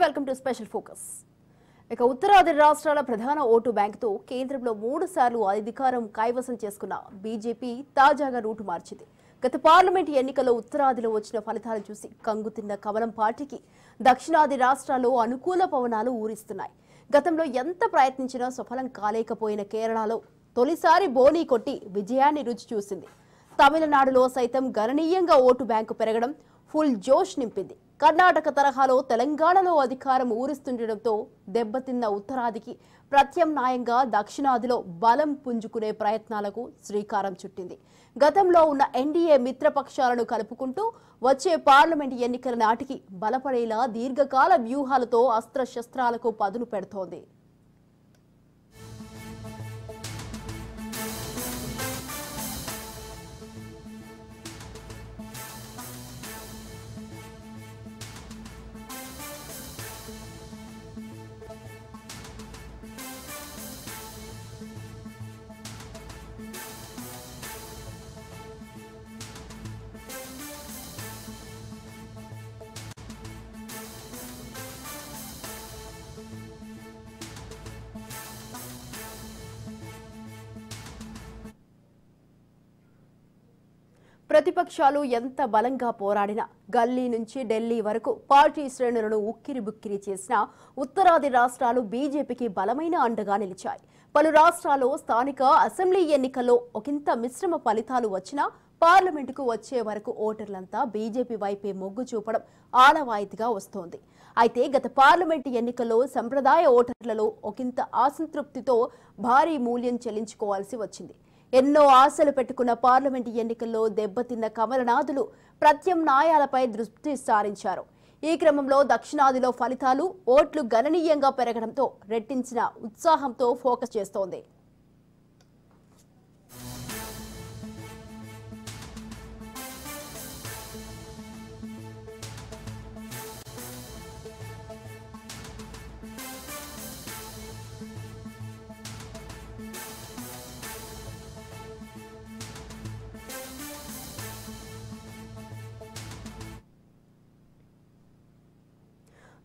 Welcome to special focus. ఇక ఉత్తరాది రాష్ట్రాల ప్రధాన ఓటు బ్యాంకుతో కేంద్రంలో 3 సార్లు అధికారం కైవసం చేసుకున్న బీజేపీ తాజాగా రూటు మార్చింది. గత పార్లమెంట్ ఎన్నికల్లో ఉత్తరాదిలో వచ్చిన ఫలితాలు చూసి కంగుతిన్న కమలం పార్టీకి దక్షిణాది రాష్ట్రాల్లో అనుకూల పవనాలు ఊరిస్తున్నాయి. గతంలో ఎంత ప్రయత్నించినా సఫలం కాలేకపోయిన కేరళలో తొలిసారి బోనీ కొట్టి విజయాన్ని రుచి చూసింది. తమిళనాడులో సైతం గణనీయంగా ఓటు బ్యాంకు పెరగడం ఫుల్ జోష్ నింపింది. కర్ణాటక తరహాలో తెలంగాణలో అధికారం ఊరిస్తుండటంతో దెబ్బతిన్న ఉత్తరాదికి ప్రత్యామ్నాయంగా దక్షిణాదిలో బలం పుంజుకునే ప్రయత్నాలకు శ్రీకారం చుట్టింది. గతంలో ఉన్న ఎన్డీఏ మిత్రపక్షాలను కలుపుకుంటూ వచ్చే పార్లమెంట్ ఎన్నికల నాటికి బలపడేలా దీర్ఘకాల వ్యూహాలతో అస్త్రశస్త్రాలకు పదును పెడుతోంది. ప్రతిపక్షాలు ఎంత బలంగా పోరాడినా గల్లీ నుంచి ఢిల్లీ వరకు పార్టీ శ్రేణులను ఉక్కిరిబుక్కిరి చేసినా ఉత్తరాది రాష్ట్రాలు బీజేపీకి బలమైన అండగా నిలిచాయి. పలు రాష్ట్రాల్లో స్థానిక అసెంబ్లీ ఎన్నికల్లో ఒకంత మిశ్రమ ఫలితాలు వచ్చినా పార్లమెంటుకు వచ్చే వరకు ఓటర్లంతా బీజేపీ వైపే మొగ్గు చూపడం ఆనవాయితీగా వస్తోంది. అయితే గత పార్లమెంటు ఎన్నికల్లో సంప్రదాయ ఓటర్లలో ఒకంత అసంతృప్తితో భారీ మూల్యం చెల్లించుకోవాల్సి వచ్చింది. ఎన్నో ఆశలు పెట్టుకున్న పార్లమెంటు ఎన్నికల్లో దెబ్బతిన్న కమలనాథులు ప్రత్యామ్నాయాలపై దృష్టి సారించారు. ఈ క్రమంలో దక్షిణాదిలో ఫలితాలు ఓట్లు గణనీయంగా పెరగడంతో రెట్టించిన ఉత్సాహంతో ఫోకస్ చేస్తోంది.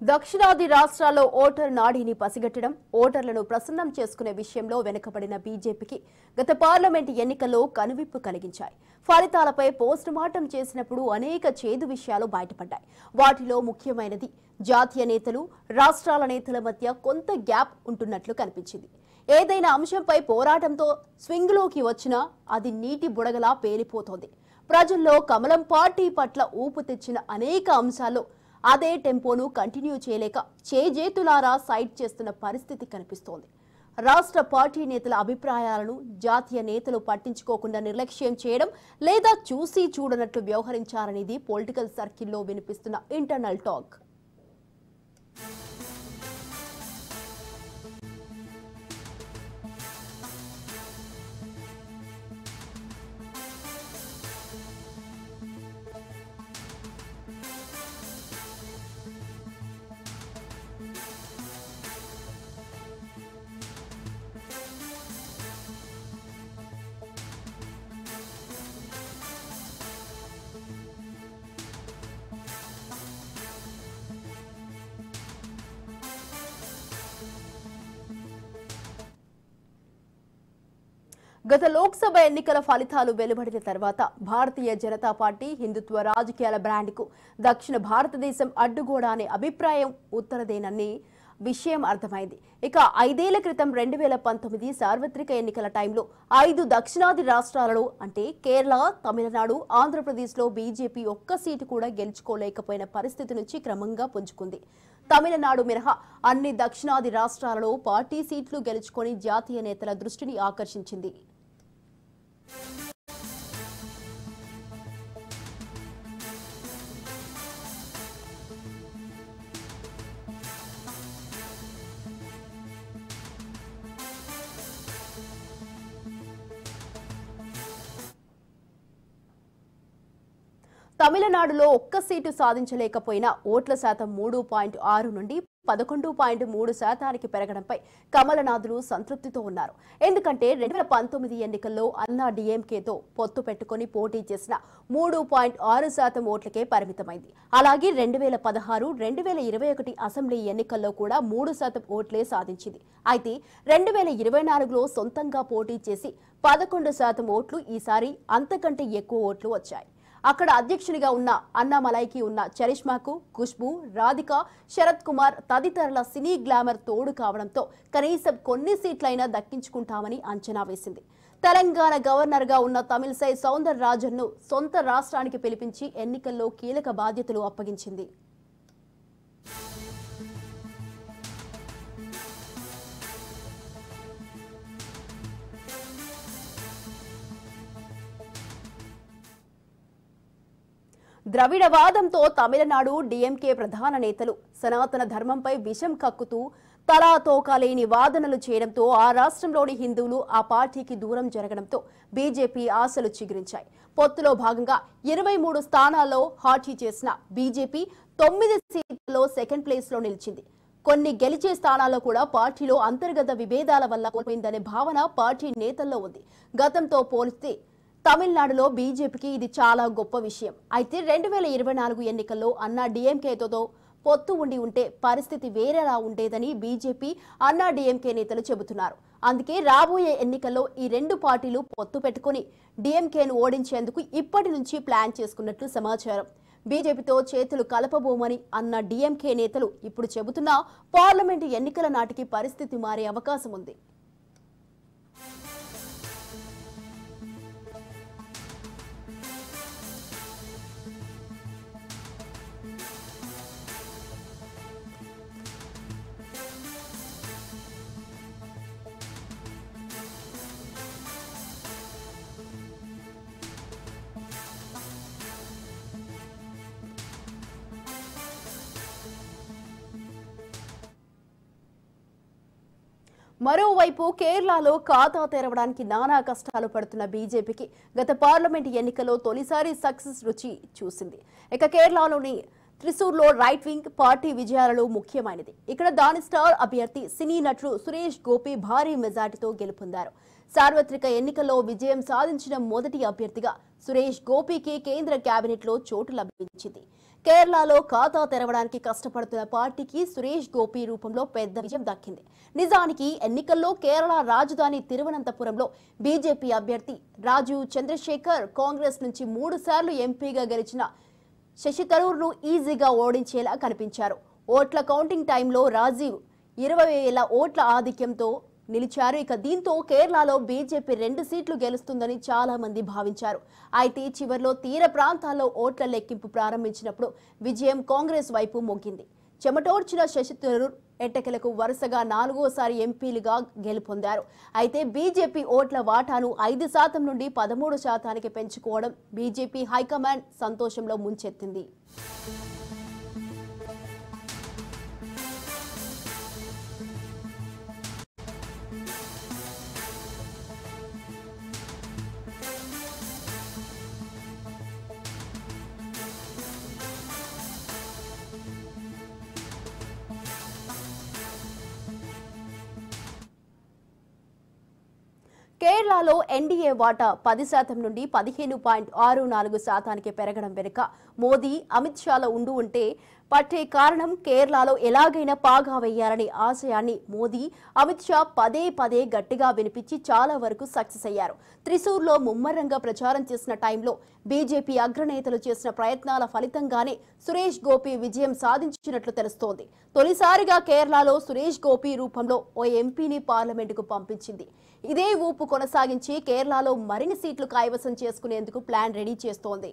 దక్షిణాది రాష్ట్రాల్లో ఓటర్ నాడీని పసిగట్టడం, ఓటర్లను ప్రసన్నం చేసుకునే విషయంలో వెనుకబడిన బీజేపీకి గత పార్లమెంటు ఎన్నికల్లో కనువిప్పు కలిగించాయి. ఫలితాలపై పోస్టుమార్టం చేసినప్పుడు అనేక చేదు విషయాలు బయటపడ్డాయి. వాటిలో ముఖ్యమైనది జాతీయ నేతలు, రాష్ట్రాల నేతల మధ్య కొంత గ్యాప్ ఉంటున్నట్లు కనిపించింది. ఏదైనా అంశంపై పోరాటంతో స్వింగ్లోకి వచ్చినా అది నీటి బుడగలా పేలిపోతోంది. ప్రజల్లో కమలం పార్టీ పట్ల ఊపు తెచ్చిన అనేక అంశాల్లో అదే టెంపోను కంటిన్యూ చేయలేక చేజేతులారా సైడ్ చేస్తున్న పరిస్థితి కనిపిస్తోంది. రాష్ట్ర పార్టీ నేతల అభిప్రాయాలను జాతీయ నేతలు పట్టించుకోకుండా నిర్లక్ష్యం చేయడం లేదా చూసి చూడనట్లు వ్యవహరించారనేది పొలిటికల్ సర్కిల్లో వినిపిస్తున్న ఇంటర్నల్ టాక్. గత లోక్సభ ఎన్నికల ఫలితాలు వెలువడిన తర్వాత భారతీయ జనతా పార్టీ హిందుత్వ రాజకీయాల బ్రాండ్కు దక్షిణ భారతదేశం అడ్డుగోడ అనే అభిప్రాయం ఉత్తరదేనని విషయం అర్థమైంది. ఇక 5 ఏళ్ల క్రితం 2019 సార్వత్రిక ఎన్నికల టైంలో 5 దక్షిణాది రాష్ట్రాలలో అంటే కేరళ, తమిళనాడు, ఆంధ్రప్రదేశ్లో బీజేపీ ఒక్క సీటు కూడా గెలుచుకోలేకపోయిన పరిస్థితి నుంచి క్రమంగా పుంజుకుంది. తమిళనాడు మినహా అన్ని దక్షిణాది రాష్ట్రాలలో పార్టీ సీట్లు గెలుచుకొని జాతీయ నేతల దృష్టిని ఆకర్షించింది. తమిళనాడులో ఒక్క సీటు సాధించలేకపోయినా ఓట్ల శాతం 3.6 నుండి 11.3% పెరగడంపై కమలనాథులు సంతృప్తితో ఉన్నారు. ఎందుకంటే 2019 ఎన్నికల్లో అన్నా డీఎంకేతో పొత్తు పెట్టుకుని పోటీ చేసిన 3.6% ఓట్లకే పరిమితమైంది. అలాగే 2016, 2021 అసెంబ్లీ ఎన్నికల్లో కూడా 3% ఓట్లే సాధించింది. అయితే 2024లో సొంతంగా పోటీ చేసి 11% ఓట్లు, ఈసారి అంతకంటే ఎక్కువ ఓట్లు వచ్చాయి. అక్కడ అధ్యక్షునిగా ఉన్న అన్నామలైకి ఉన్న చరిష్మాకు ఖుష్బూ, రాధిక, శరత్ కుమార్ తదితరుల సినీ గ్లామర్ తోడు కావడంతో కనీసం కొన్ని సీట్లైనా దక్కించుకుంటామని అంచనా వేసింది. తెలంగాణ గవర్నర్గా ఉన్న తమిళసై సౌందరరాజన్ను సొంత రాష్ట్రానికి పిలిపించి ఎన్నికల్లో కీలక బాధ్యతలు అప్పగించింది. ద్రవిడవాదంతో తమిళనాడు డీఎంకే ప్రధాన నేతలు సనాతన ధర్మంపై విషం కక్కుతూ తలాతోకాలేని వాదనలు చేయడంతో ఆ రాష్ట్రంలోని హిందువులు ఆ పార్టీకి దూరం జరగడంతో బీజేపీ ఆశలు చిగురించాయి. పొత్తులో భాగంగా 23 స్థానాల్లో హాటీ చేసిన బీజేపీ 9 సీట్లలో సెకండ్ ప్లేస్ లో నిలిచింది. కొన్ని గెలిచే స్థానాల్లో కూడా పార్టీలో అంతర్గత విభేదాల వల్ల కోల్పోయిందనే భావన పార్టీ నేతల్లో ఉంది. గతంతో పోలిస్తే తమిళనాడులో బీజేపీకి ఇది చాలా గొప్ప విషయం. అయితే 2024 ఎన్నికల్లో అన్నా డీఎంకేతో పొత్తు ఉంటే పరిస్థితి వేరేలా ఉండేదని బీజేపీ, అన్నా డీఎంకే నేతలు చెబుతున్నారు. అందుకే రాబోయే ఎన్నికల్లో ఈ రెండు పార్టీలు పొత్తు పెట్టుకుని డీఎంకేను ఓడించేందుకు ఇప్పటి నుంచి ప్లాన్ చేసుకున్నట్లు సమాచారం. బీజేపీతో చేతులు కలపబోమని అన్న డీఎంకే నేతలు ఇప్పుడు చెబుతున్నా పార్లమెంటు ఎన్నికల నాటికి పరిస్థితి మారే అవకాశం ఉంది. మరోవైపు కేరళలో ఖాతా తెరవడానికి నానా కష్టాలు పడుతున్న బీజేపీకి గత పార్లమెంట్ ఎన్నికల్లో తొలిసారి సక్సెస్ రుచి చూసింది. ఇక కేరళలోని త్రిశూర్లో రైట్ వింగ్ పార్టీ విజయాలలో ముఖ్యమైనది. ఇక్కడ దాని స్టార్ అభ్యర్థి సినీ నటుడు సురేష్ గోపి భారీ మెజార్టీతో గెలుపొందారు. సార్వత్రిక ఎన్నికల్లో విజయం సాధించిన మొదటి అభ్యర్థిగా సురేష్ గోపికి కేంద్ర కేబినెట్లో చోటు లభించింది. కేరళలో ఖాతా తెరవడానికి కష్టపడుతున్న పార్టీకి సురేష్ గోపి రూపంలో పెద్ద విజయం దక్కింది. నిజానికి ఎన్నికల్లో కేరళ రాజధాని తిరువనంతపురంలో బీజేపీ అభ్యర్థి రాజీవ్ చంద్రశేఖర్ కాంగ్రెస్ నుంచి 3 సార్లు ఎంపీగా గెలిచిన శశి థరూర్ను ఈజీగా ఓడించేలా కనిపించారు. ఓట్ల కౌంటింగ్ టైంలో రాజీవ్ 20,000 ఓట్ల ఆధిక్యంతో నిలిచారు. ఇక దీంతో కేరళలో బీజేపీ 2 సీట్లు గెలుస్తుందని చాలా మంది భావించారు. అయితే చివర్లో తీర ప్రాంతాల్లో ఓట్ల లెక్కింపు ప్రారంభించినప్పుడు విజయం కాంగ్రెస్ వైపు మొగ్గింది. చెమటోడ్చిన శశి థరూర్ ఎట్టకేలకు వరుసగా 4వ ఎంపీలుగా గెలుపొందారు. అయితే బీజేపీ ఓట్ల వాటాను 5% నుండి 13%కి పెంచుకోవడం బీజేపీ హైకమాండ్ సంతోషంలో ముంచెత్తింది. కేరళలో ఎన్డీఏ వాటా 10% నుండి 15.64%కి పెరగడం వెనుక మోదీ, అమిత్ షాల ఉంటే పట్టే కారణం కేరళలో ఎలాగైనా పాగా వేయాలనే ఆశయాన్ని మోదీ, అమిత్ షా పదే పదే గట్టిగా వినిపించి చాలా వరకు సక్సెస్ అయ్యారు. త్రిశూర్లో ముమ్మరంగా ప్రచారం చేసిన టైంలో బీజేపీ అగ్రనేతలు చేసిన ప్రయత్నాల ఫలితంగానే సురేష్ గోపి విజయం సాధించినట్లు తెలుస్తోంది. తొలిసారిగా కేరళలో సురేష్ గోపి రూపంలో ఓ ఎంపీని పార్లమెంటుకు పంపించింది. ఇదే ఊపు కొనసాగించి కేరళలో మరిన్ని సీట్లు కైవసం చేసుకునేందుకు ప్లాన్ రెడీ చేస్తోంది.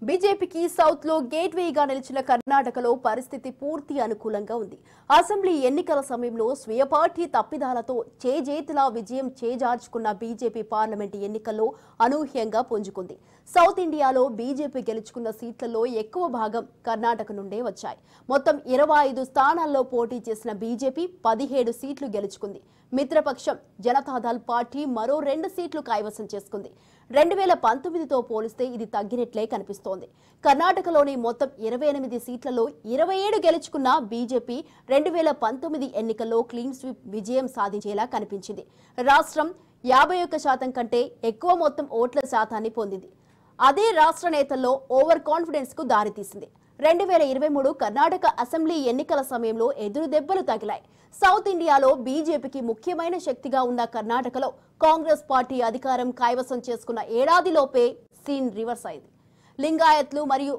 బీజేపీకి సౌత్ లో గేట్వేగా నిలిచిన కర్ణాటకలో పరిస్థితి పూర్తి అనుకూలంగా ఉంది. అసెంబ్లీ ఎన్నికల సమయంలో స్వీయ పార్టీ తప్పిదాలతో చేజేతులా విజయం చేజార్చుకున్న బీజేపీ పార్లమెంటు ఎన్నికల్లో అనూహ్యంగా పుంజుకుంది. సౌత్ ఇండియాలో బీజేపీ గెలుచుకున్న సీట్లలో ఎక్కువ భాగం కర్ణాటక నుండే వచ్చాయి. మొత్తం 25 స్థానాల్లో పోటీ చేసిన బీజేపీ 17 సీట్లు గెలుచుకుంది. మిత్రపక్షం జనతాదళ్ పార్టీ మరో 2 సీట్లు కైవసం చేసుకుంది. 2019తో పోలిస్తే ఇది తగ్గినట్లే కనిపిస్తోంది. కర్ణాటకలోని మొత్తం 28 సీట్లలో 27 గెలుచుకున్న బీజేపీ 2019 ఎన్నికల్లో క్లీన్ స్వీప్ విజయం సాధించేలా కనిపించింది. రాష్ట్రం 51% కంటే ఎక్కువ మొత్తం ఓట్ల శాతాన్ని పొందింది. అదే రాష్ట్ర నేతల్లో ఓవర్ కాన్ఫిడెన్స్ కు దారితీసింది. 2023 కర్ణాటక అసెంబ్లీ ఎన్నికల సమయంలో ఎదురు దెబ్బలు తగిలాయి. సౌత్ ఇండియాలో బీజేపీకి ముఖ్యమైన శక్తిగా ఉన్న కర్ణాటకలో కాంగ్రెస్ పార్టీ అధికారం కైవసం చేసుకున్న ఏడాదిలోపే సీన్ రివర్స్ అయింది. లింగాయత్లు మరియు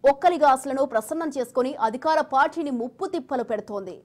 ఒక్కలిగాసులను ప్రసన్నం చేసుకుని అధికార పార్టీని ముప్పు తిప్పలు పెడుతోంది.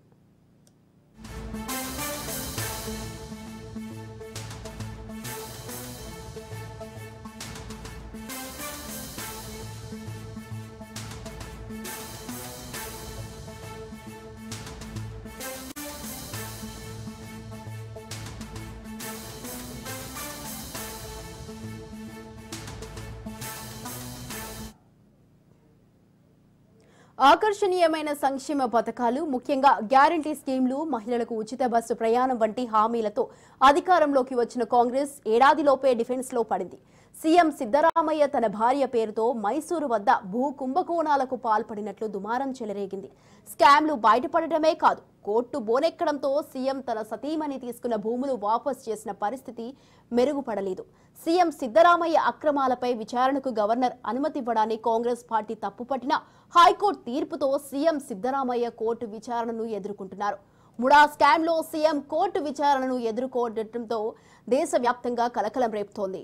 ఆకర్షణీయమైన సంక్షేమ పథకాలు, ముఖ్యంగా గ్యారంటీ స్కీమ్లు, మహిళలకు ఉచిత బస్సు ప్రయాణం వంటి హామీలతో అధికారంలోకి వచ్చిన కాంగ్రెస్ ఏడాదిలోపే డిఫెన్స్ లో పడింది. సీఎం సిద్ధరామయ్య తన భార్య పేరుతో మైసూరు వద్ద భూ కుంభకోణాలకు పాల్పడినట్లు దుమారం చెలరేగింది. స్కామ్లు బయటపడటమే కాదు, కోర్టు బోనెక్కడంతో సీఎం తన సతీమణి తీసుకున్న భూములు వాపస్ చేసిన పరిస్థితి మెరుగుపడలేదు. సీఎం సిద్ధరామయ్య అక్రమాలపై విచారణకు గవర్నర్ అనుమతివ్వడాన్ని కాంగ్రెస్ పార్టీ తప్పుపట్టినా హైకోర్టు తీర్పుతో సీఎం సిద్ధరామయ్య కోర్టు విచారణను ఎదుర్కొంటున్నారు. ముడా స్కామ్లో సీఎం కోర్టు విచారణను ఎదుర్కోవడంతో దేశవ్యాప్తంగా కలకలం రేపుతోంది.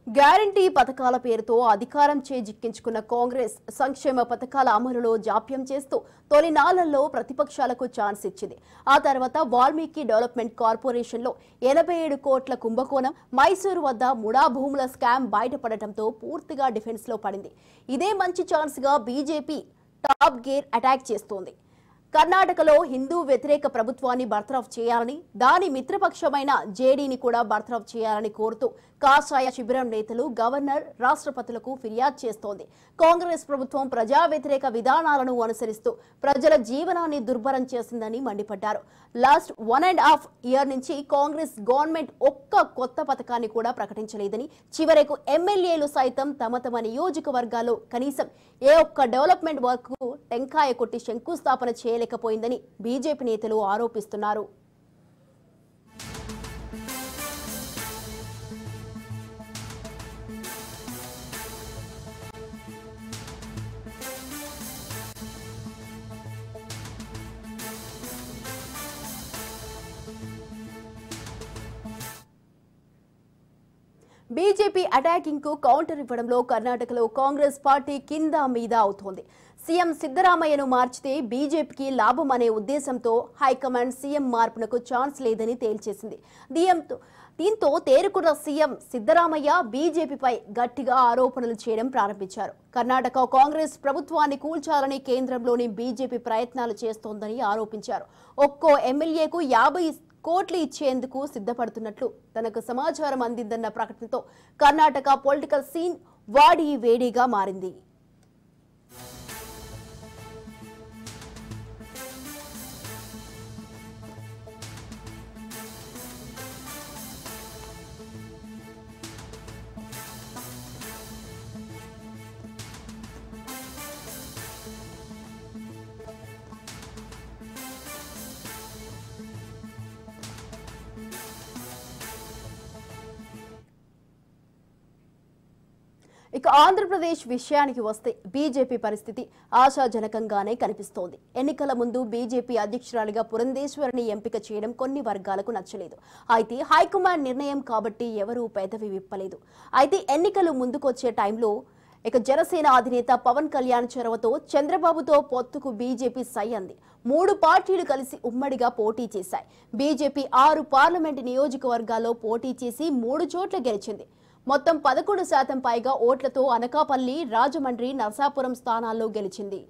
గ్యారంటీ పథకాల పేరుతో అధికారం చేజిక్కించుకున్న కాంగ్రెస్ సంక్షేమ పథకాల అమలులో జాప్యం చేస్తూ తొలినాళ్లలో ప్రతిపక్షాలకు ఛాన్స్ ఇచ్చింది. ఆ తర్వాత వాల్మీకి డెవలప్మెంట్ కార్పొరేషన్లో 87 కోట్ల కుంభకోణం, మైసూరు వద్ద ముడా భూముల స్కామ్ బయటపడటంతో పూర్తిగా డిఫెన్స్ లో పడింది. ఇదే మంచి ఛాన్స్ గా బీజేపీ టాప్ గేర్ అటాక్ చేస్తోంది. కర్ణాటకలో హిందూ వ్యతిరేక ప్రభుత్వాన్ని బర్తరఫ్ చేయాలని, దాని మిత్రపక్షమైన జేడీని కూడా బర్తరఫ్ చేయాలని కోరుతూ కాషాయ శిబిరం నేతలు గవర్నర్, రాష్ట్రపతులకు ఫిర్యాదు చేస్తోంది. కాంగ్రెస్ ప్రభుత్వం ప్రజా వ్యతిరేక విధానాలను అనుసరిస్తూ ప్రజల జీవనాన్ని దుర్భరం చేసిందని మండిపడ్డారు. లాస్ట్ 1.5 ఇయర్ నుంచి కాంగ్రెస్ గవర్నమెంట్ ఒక్క కొత్త పథకాన్ని కూడా ప్రకటించలేదని, చివరకు ఎమ్మెల్యేలు సైతం తమ తమ నియోజకవర్గాల్లో కనీసం ఏ ఒక్క డెవలప్మెంట్ వర్క్ కు టెంకాయ కొట్టి శంకుస్థాపన చేయలేకపోయిందని బీజేపీ నేతలు ఆరోపిస్తున్నారు. బీజేపీ అటాకింగ్ కు కౌంటర్ ఇవ్వడంలో కర్ణాటకలో కాంగ్రెస్ పార్టీ కింద మీద అవుతోంది. సీఎం సిద్ధరామయ్యను మార్చితే బీజేపీకి లాభం అనే ఉద్దేశంతో హైకమాండ్ సీఎం మార్పునకు ఛాన్స్ లేదని తేల్చేసింది. దీంతో తేరుకున్న సీఎం సిద్ధరామయ్య బీజేపీపై గట్టిగా ఆరోపణలు చేయడం ప్రారంభించారు. కర్ణాటక కాంగ్రెస్ ప్రభుత్వాన్ని కూల్చాలని కేంద్రంలోని బీజేపీ ప్రయత్నాలు చేస్తోందని ఆరోపించారు. ఒక్కో ఎమ్మెల్యేకు 50 కోట్లు ఇచ్చేందుకు సిద్ధపడుతున్నట్లు తనకు సమాచారం అందిందన్న ప్రకటనతో కర్ణాటక పొలిటికల్ సీన్ వాడి వేడిగా మారింది. ఇక ఆంధ్రప్రదేశ్ విషయానికి వస్తే బీజేపీ పరిస్థితి ఆశాజనకంగానే కనిపిస్తోంది. ఎన్నికల ముందు బీజేపీ అధ్యక్షురాలిగా పురంధేశ్వరిని ఎంపిక చేయడం కొన్ని వర్గాలకు నచ్చలేదు. అయితే హైకమాండ్ నిర్ణయం కాబట్టి ఎవరూ పెదవి విప్పలేదు. అయితే ఎన్నికలు ముందుకొచ్చే టైంలో ఇక జనసేన అధినేత పవన్ కళ్యాణ్ చొరవతో చంద్రబాబుతో పొత్తుకు బీజేపీ సై అంది. 3 పార్టీలు కలిసి ఉమ్మడిగా పోటీ చేశాయి. బీజేపీ 6 పార్లమెంటు నియోజకవర్గాల్లో పోటీ చేసి 3 చోట్ల గెలిచింది. మొత్తం 11% పైగా ఓట్లతో అనకాపల్లి, రాజమండ్రి, నరసాపురం స్థానాల్లో గెలిచింది.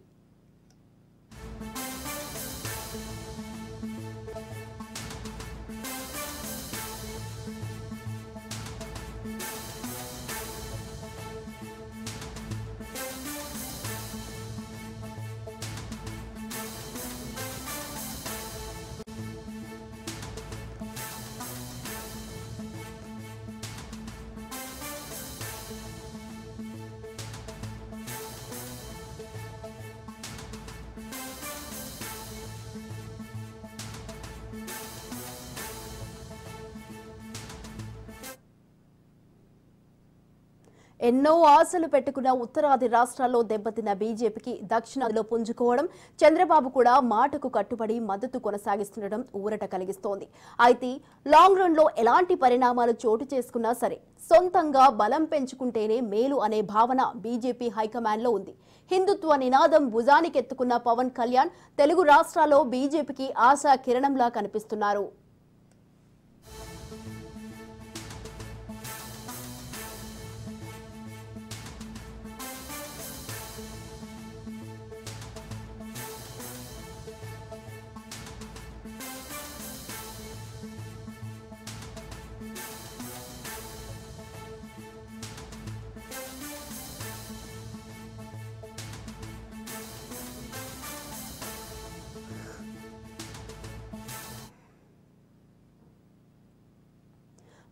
ఎన్నో ఆశలు పెట్టుకున్న ఉత్తరాది రాష్ట్రాల్లో దెబ్బతిన్న బీజేపీకి దక్షిణాదిలో పుంజుకోవడం, చంద్రబాబు కూడా మాటకు కట్టుబడి మద్దతు కొనసాగిస్తుండడం ఊరట కలిగిస్తోంది. అయితే లాంగ్ రన్ లో ఎలాంటి పరిణామాలు చోటు చేసుకున్నా సరే సొంతంగా బలం పెంచుకుంటేనే మేలు అనే భావన బీజేపీ హైకమాండ్ లో ఉంది. హిందుత్వ నినాదం భుజానికెత్తుకున్న పవన్ కళ్యాణ్ తెలుగు రాష్ట్రాల్లో బీజేపీకి ఆశా కిరణంలా కనిపిస్తున్నారు.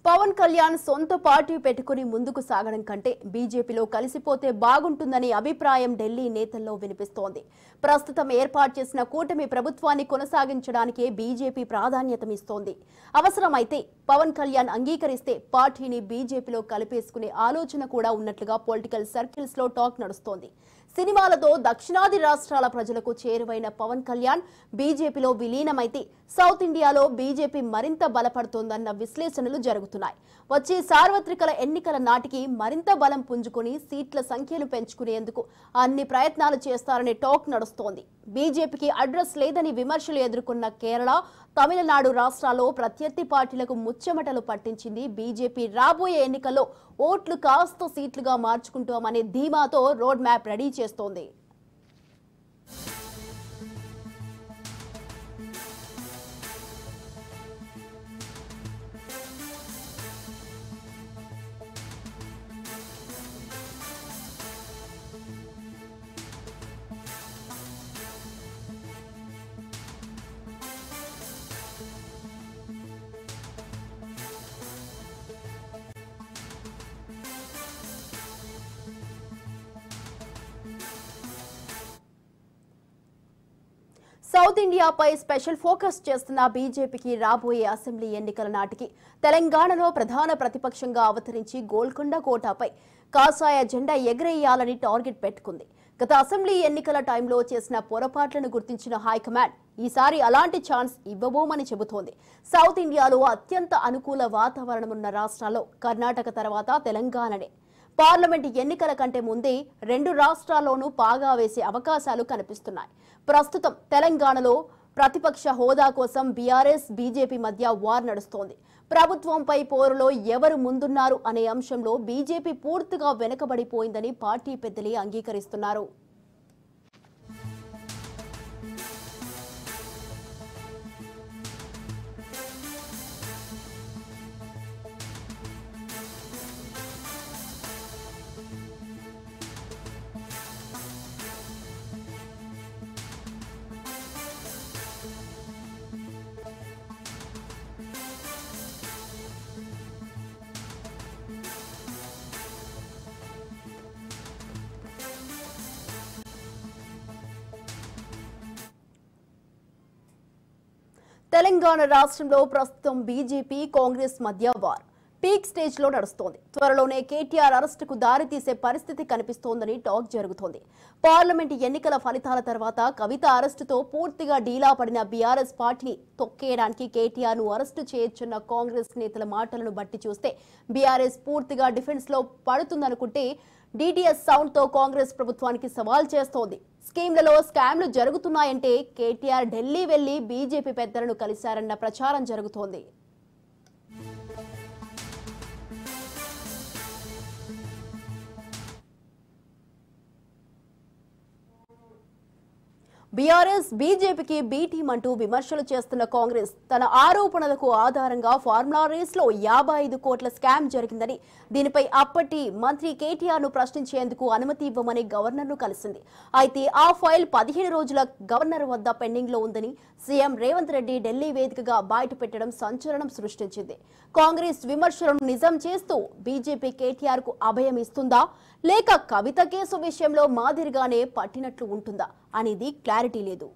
పవన్ కళ్యాణ్ సొంత పార్టీ పెట్టుకుని ముందుకు సాగడం కంటే బీజేపీలో కలిసిపోతే బాగుంటుందని అభిప్రాయం ఢిల్లీ నేతల్లో వినిపిస్తోంది. ప్రస్తుతం ఏర్పాటు చేసిన కూటమి ప్రభుత్వాన్ని కొనసాగించడానికే బీజేపీ ప్రాధాన్యతమిస్తోంది. అవసరమైతే పవన్ కళ్యాణ్ అంగీకరిస్తే పార్టీని బీజేపీలో కలిపేసుకునే ఆలోచన కూడా ఉన్నట్లుగా పొలిటికల్ సర్కిల్స్ లో టాక్ నడుస్తోంది. సినిమాలతో దక్షిణాది రాష్ట్రాల ప్రజలకు చేరువైన పవన్ కళ్యాణ్ బీజేపీలో విలీనమైతే సౌత్ ఇండియాలో బీజేపీ మరింత బలపడుతోందన్న విశ్లేషణలు జరుగుతున్నాయి. వచ్చే సార్వత్రికల ఎన్నికల నాటికి మరింత బలం పుంజుకుని సీట్ల సంఖ్యను పెంచుకునేందుకు అన్ని ప్రయత్నాలు చేస్తారనే టాక్ నడుస్తోంది. బీజేపీకి అడ్రస్ లేదని విమర్శలు ఎదుర్కొన్న కేరళ, తమిళనాడు రాష్ట్రాల్లో ప్రత్యర్థి పార్టీలకు ముచ్చెమటలు పట్టించింది బీజేపీ. రాబోయే ఎన్నికల్లో ఓట్లు కాస్త సీట్లుగా మార్చుకుంటామనే ధీమాతో రోడ్ మ్యాప్ రెడీ చేస్తోంది. సౌత్ ఇండియాపై స్పెషల్ ఫోకస్ చేస్తున్న బీజేపీకి రాబోయే అసెంబ్లీ ఎన్నికల నాటికి తెలంగాణలో ప్రధాన ప్రతిపక్షంగా అవతరించి గోల్కొండ కోటపై కాషాయ జెండా ఎగరేయాలని టార్గెట్ పెట్టుకుంది. గత అసెంబ్లీ ఎన్నికల టైంలో చేసిన పొరపాట్లను గుర్తించిన హైకమాండ్ ఈసారి అలాంటి ఛాన్స్ ఇవ్వబోమని చెబుతోంది. సౌత్ ఇండియాలో అత్యంత అనుకూల వాతావరణం ఉన్న రాష్ట్రాల్లో కర్ణాటక తర్వాత తెలంగాణనే. పార్లమెంట్ ఎన్నికల కంటే ముందే 2 రాష్ట్రాల్లోనూ పాగా వేసే అవకాశాలు కనిపిస్తున్నాయి. ప్రస్తుతం తెలంగాణలో ప్రతిపక్ష హోదా కోసం బీఆర్ఎస్, బీజేపీ మధ్య వార్ నడుస్తోంది. ప్రభుత్వంపై పోరులో ఎవరు ముందున్నారు అనే అంశంలో బీజేపీ పూర్తిగా వెనుకబడిపోయిందని పార్టీ పెద్దలే అంగీకరిస్తున్నారు. తెలంగాణ రాష్ట్రంలో ప్రస్తుతం బీజేపీ, కాంగ్రెస్ మధ్య వార్. పీక్ స్టేజ్ లో నడుస్తోంది. త్వరలోనే కేటీఆర్ అరెస్టుకు దారి తీసే పరిస్థితి కనిపిస్తోందని టాక్ జరుగుతోంది. పార్లమెంట్ ఎన్నికల ఫలితాల తర్వాత కవిత అరెస్టుతో పూర్తిగా డీలా పడిన బీఆర్ఎస్ పార్టీని తొక్కేయడానికి కేటీఆర్ ను అరెస్టు చేయొచ్చన్న కాంగ్రెస్ నేతల మాటలను బట్టి చూస్తే బీఆర్ఎస్ పూర్తిగా డిఫెన్స్ లో పడుతుందనుకుంటే డీటీఎస్ సౌండ్ తో కాంగ్రెస్ ప్రభుత్వానికి సవాల్ చేస్తోంది. స్కీమ్లలో స్కామ్లు జరుగుతున్నాయంటే కేటీఆర్ ఢిల్లీ వెళ్లి బీజేపీ పెద్దలను కలిశారన్న ప్రచారం జరుగుతోంది. బీఆర్ఎస్ బీజేపీకి బి టీం అంటూ విమర్శలు చేస్తున్న కాంగ్రెస్ తన ఆరోపణలకు ఆధారంగా ఫార్ములా రేస్ లో 55 కోట్ల స్కామ్ జరిగిందని, దీనిపై అప్పటి మంత్రి కేటీఆర్ ను ప్రశ్నించేందుకు అనుమతి ఇవ్వమని గవర్నర్ ను కలిసింది. అయితే ఆ ఫైల్ 15 రోజుల గవర్నర్ వద్ద పెండింగ్ లో ఉందని సీఎం రేవంత్ రెడ్డి ఢిల్లీ వేదికగా బయటపెట్టడం సంచలనం సృష్టించింది. కాంగ్రెస్ విమర్శలను నిజం చేస్తూ బీజేపీ కేటీఆర్ కు అభయం ఇస్తుందా, లేక కవిత కేసు విషయంలో మాదిరిగానే పట్టినట్లు ఉంటుందా అనేది క్లారిటీ లేదు.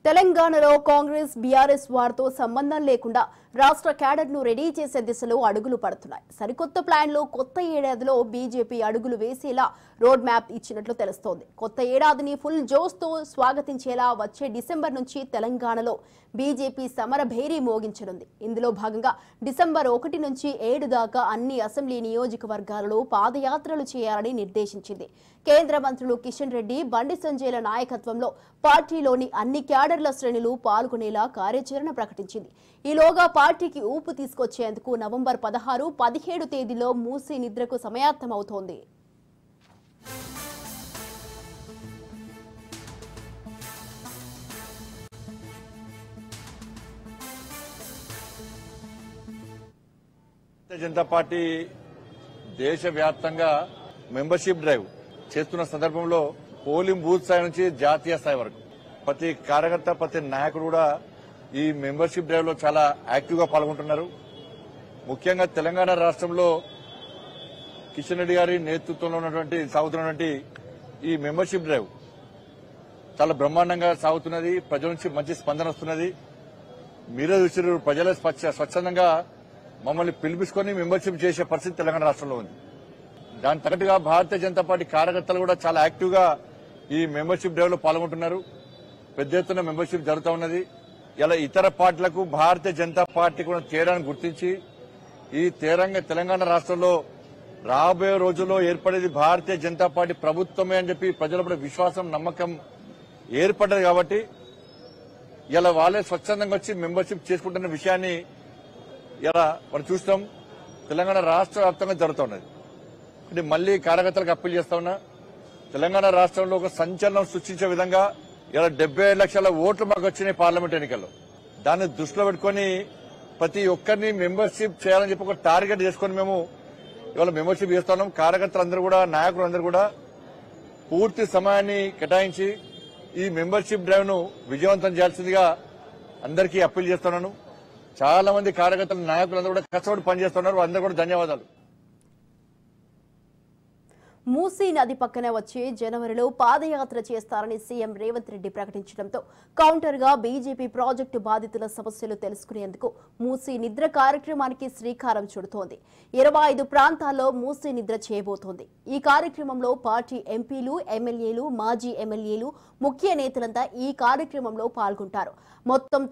తెలంగాణలో కాంగ్రెస్ బీఆర్ఎస్ వారితో సంబంధం లేకుండా రాష్ట్ర క్యాడర్ ను రెడీ చేసే దిశలో అడుగులు పడుతున్నాయి. సరికొత్త ప్లాన్లు కొత్త ఏడాదిలో బీజేపీ అడుగులు వేసేలా రోడ్ మ్యాప్ ఇచ్చినట్లు తెలుస్తోంది. కొత్త ఏడాదిని ఫుల్ జోష్తో స్వాగతించేలా వచ్చే డిసెంబర్ నుంచి తెలంగాణలో బీజేపీ సమర భేరీ మోగించనుంది. ఇందులో భాగంగా డిసెంబర్ 1 నుంచి 7 దాకా అన్ని అసెంబ్లీ నియోజకవర్గాలలో పాదయాత్రలు చేయాలని నిర్దేశించింది. కేంద్ర మంత్రులు కిషన్ రెడ్డి, బండి సంజయ్ల నాయకత్వంలో పార్టీలోని అన్ని క్యాడర్ల శ్రేణులు పాల్గొనేలా కార్యాచరణ ప్రకటించింది. ఈలోగా పార్టీకి ఊపు తీసుకొచ్చేందుకు నవంబర్ 16, 17 తేదీలో మూసీ నిద్రకు సమయాత్తమవుతోంది. జనతా పార్టీ దేశవ్యాప్తంగా మెంబర్షిప్ డ్రైవ్ చేస్తున్న సందర్భంలో పోలింగ్ బూత్ స్థాయి నుంచి జాతీయ స్థాయి వరకు ప్రతి కార్యకర్త, ప్రతి నాయకుడు కూడా ఈ మెంబర్షిప్ డ్రైవ్ లో చాలా యాక్టివ్ గా పాల్గొంటున్నారు. ముఖ్యంగా తెలంగాణ రాష్ట్రంలో కిషన్ రెడ్డి గారి నేతృత్వంలో సాగుతున్నటువంటి ఈ మెంబర్షిప్ డ్రైవ్ చాలా బ్రహ్మాండంగా సాగుతున్నది. ప్రజల నుంచి మంచి స్పందన వస్తున్నది. మీరే చూసారు, ప్రజలే స్వచ్ఛందంగా మమ్మల్ని పిలిపించుకొని మెంబర్షిప్ చేసే పరిస్థితి తెలంగాణ రాష్ట్రంలో ఉంది. దాని తగ్గట్టుగా భారతీయ జనతా పార్టీ కార్యకర్తలు కూడా చాలా యాక్టివ్ గా ఈ మెంబర్షిప్ డ్రైవ్ లో పాల్గొంటున్నారు. పెద్ద ఎత్తున మెంబర్షిప్ జరుగుతూ ఉన్నది. ఇలా ఇతర పార్టీలకు భారతీయ జనతా పార్టీ కూడా తేడాను గుర్తించి ఈ తెలంగాణ రాష్ట్రంలో రాబోయే రోజుల్లో ఏర్పడేది భారతీయ జనతా పార్టీ ప్రభుత్వమే అని చెప్పి ప్రజల విశ్వాసం, నమ్మకం ఏర్పడ్డది. కాబట్టి ఇలా వాళ్ళే స్వచ్ఛందంగా వచ్చి మెంబర్షిప్ చేసుకుంటున్న విషయాన్ని ఇలా మనం చూస్తాం. తెలంగాణ రాష్ట్ర వ్యాప్తంగా జరుగుతున్నది. అంటే మళ్లీ కార్యకర్తలకు అప్పీల్ చేస్తా ఉన్నా, తెలంగాణ రాష్ట్రంలో ఒక సంచలనం సృష్టించే విధంగా ఇలా 75 లక్షల ఓట్లు మాకు వచ్చినాయి పార్లమెంట్ ఎన్నికల్లో. దాన్ని దృష్టిలో పెట్టుకుని ప్రతి ఒక్కరిని మెంబర్షిప్ చేయాలని చెప్పి ఒక టార్గెట్ చేసుకుని మేము ఇవాళ మెంబర్షిప్ చేస్తున్నాం. కార్యకర్తలందరూ కూడా, నాయకులందరూ కూడా పూర్తి సమయాన్ని కేటాయించి ఈ మెంబర్షిప్ డ్రైవ్ ను విజయవంతం చేయాల్సిందిగా అందరికీ అప్పీల్ చేస్తున్నాను. చాలా మంది కార్యకర్తలు, నాయకులందరూ కూడా కష్టపడి పనిచేస్తున్నారు. అందరూ కూడా ధన్యవాదాలు. మూసీ నది పక్కన వచ్చే జనవరిలో పాదయాత్ర చేస్తారని సీఎం రేవంత్ రెడ్డి ప్రకటించడంతో కౌంటర్ గా బీజేపీ ప్రాజెక్టు బాధితుల సమస్యలు తెలుసుకునేందుకు మూసీ నిద్ర కార్యక్రమానికి శ్రీకారం చుడుతోంది. 25 ప్రాంతాల్లో మూసీ నిద్ర చేయబోతోంది. ఈ కార్యక్రమంలో పార్టీ ఎంపీలు, ఎమ్మెల్యేలు, మాజీ ఎమ్మెల్యేలు, ముఖ్య నేతలంతా ఈ కార్యక్రమంలో పాల్గొంటారు. మొత్తం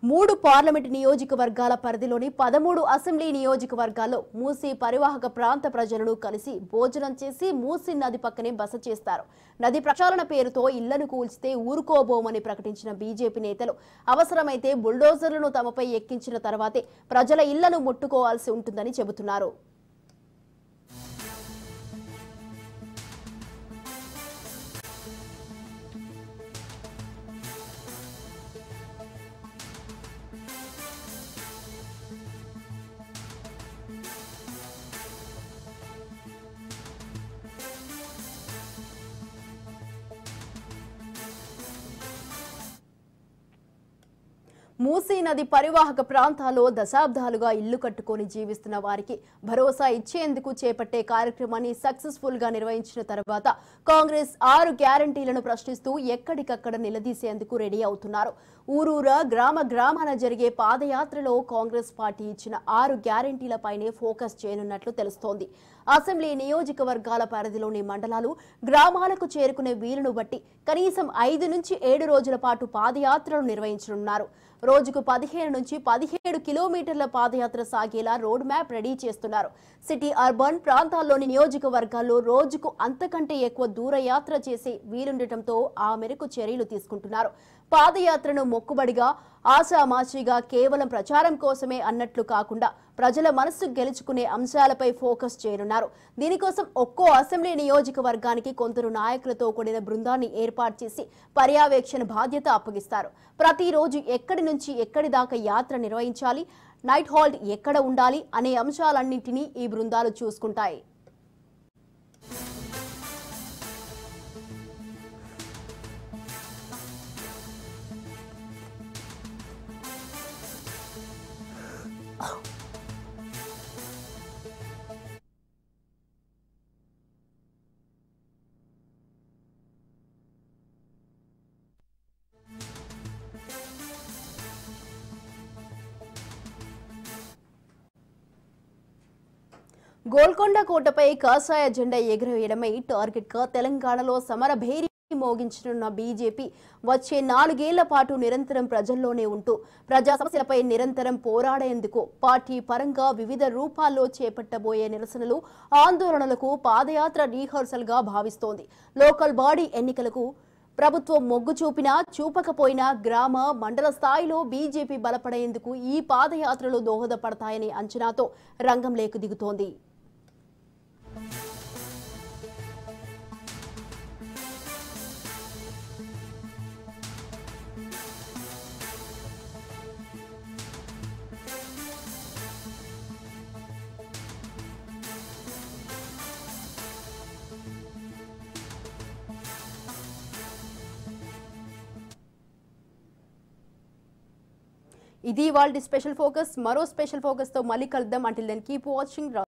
3 పార్లమెంటు నియోజకవర్గాల పరిధిలోని 13 అసెంబ్లీ నియోజకవర్గాల్లో మూసీ పరివాహక ప్రాంత ప్రజలను కలిసి భోజనం చేసి మూసీ నది పక్కనే బస చేస్తారు. నది ప్రక్షాళన పేరుతో ఇళ్లను కూల్చితే ఊరుకోబోమని ప్రకటించిన బీజేపీ నేతలు అవసరమైతే బుల్డోజర్లను తమపై ఎక్కించిన తర్వాతే ప్రజల ఇళ్లను ముట్టుకోవాల్సి ఉంటుందని చెబుతున్నారు. మూసీ నది పరివాహక ప్రాంతాల్లో దశాబ్దాలుగా ఇల్లు కట్టుకొని జీవిస్తున్న వారికి భరోసా ఇచ్చేందుకు చేపట్టే కార్యక్రమాన్ని సక్సెస్ఫుల్ గా నిర్వహించిన తర్వాత కాంగ్రెస్ 6 గ్యారంటీలను ప్రశ్నిస్తూ ఎక్కడికక్కడ నిలదీసేందుకు రెడీ అవుతున్నారు. ఊరూరా గ్రామాన జరిగే పాదయాత్రలో కాంగ్రెస్ పార్టీ ఇచ్చిన 6 గ్యారంటీలపైనే ఫోకస్ చేయనున్నట్లు తెలుస్తోంది. అసెంబ్లీ నియోజకవర్గాల పరిధిలోని మండలాలు గ్రామాలకు చేరుకునే వీలును బట్టి కనీసం 5 నుంచి 7 రోజుల పాటు పాదయాత్రలు నిర్వహించనున్నారు. రోజుకు 15 నుంచి 17 కిలోమీటర్ల పాదయాత్ర సాగేలా రోడ్ మ్యాప్ రెడీ చేస్తున్నారు. సిటీ అర్బన్ ప్రాంతాల్లోని నియోజకవర్గాల్లో రోజుకు అంతకంటే ఎక్కువ దూరయాత్ర చేసే వీలుండటంతో ఆ మేరకు చర్యలు తీసుకుంటున్నారు. పాదయాత్రను మొక్కుబడిగా ఆషామాషిగా కేవలం ప్రచారం కోసమే అన్నట్లు కాకుండా ప్రజల మనస్సు గెలుచుకునే అంశాలపై ఫోకస్ చేయనున్నారు. దీనికోసం ఒక్కో అసెంబ్లీ నియోజకవర్గానికి కొందరు నాయకులతో కూడిన బృందాన్ని ఏర్పాటు చేసి పర్యవేక్షణ బాధ్యత అప్పగిస్తారు. ప్రతిరోజు ఎక్కడి నుంచి ఎక్కడి దాకా యాత్ర నిర్వహించాలి, నైట్ హాల్ట్ ఎక్కడ ఉండాలి అనే అంశాలన్నింటినీ ఈ బృందాలు చూసుకుంటాయి. గోల్కొండ కోటపై కాషాయ జెండా ఎగురవేయడమై టార్గెట్ గా తెలంగాణలో సమర భేరీ మోగించనున్న బీజేపీ వచ్చే 4 ఏళ్ల పాటు నిరంతరం ప్రజల్లోనే ఉంటూ ప్రజా సమస్యలపై నిరంతరం పోరాడేందుకు పార్టీ పరంగా వివిధ రూపాల్లో చేపట్టబోయే నిరసనలు, ఆందోళనలకు పాదయాత్ర రిహార్సల్ గా భావిస్తోంది. లోకల్ బాడీ ఎన్నికలకు ప్రభుత్వం మొగ్గు చూపినా చూపకపోయినా గ్రామ, మండల స్థాయిలో బీజేపీ బలపడేందుకు ఈ పాదయాత్రలు దోహదపడతాయనే అంచనాతో రంగంలోకి దిగుతోంది. ఇది వాళ్ళ స్పెషల్ ఫోకస్. మరో స్పెషల్ ఫోకస్ తో మళ్ళీ కలుద్దాం. Until then keep watching.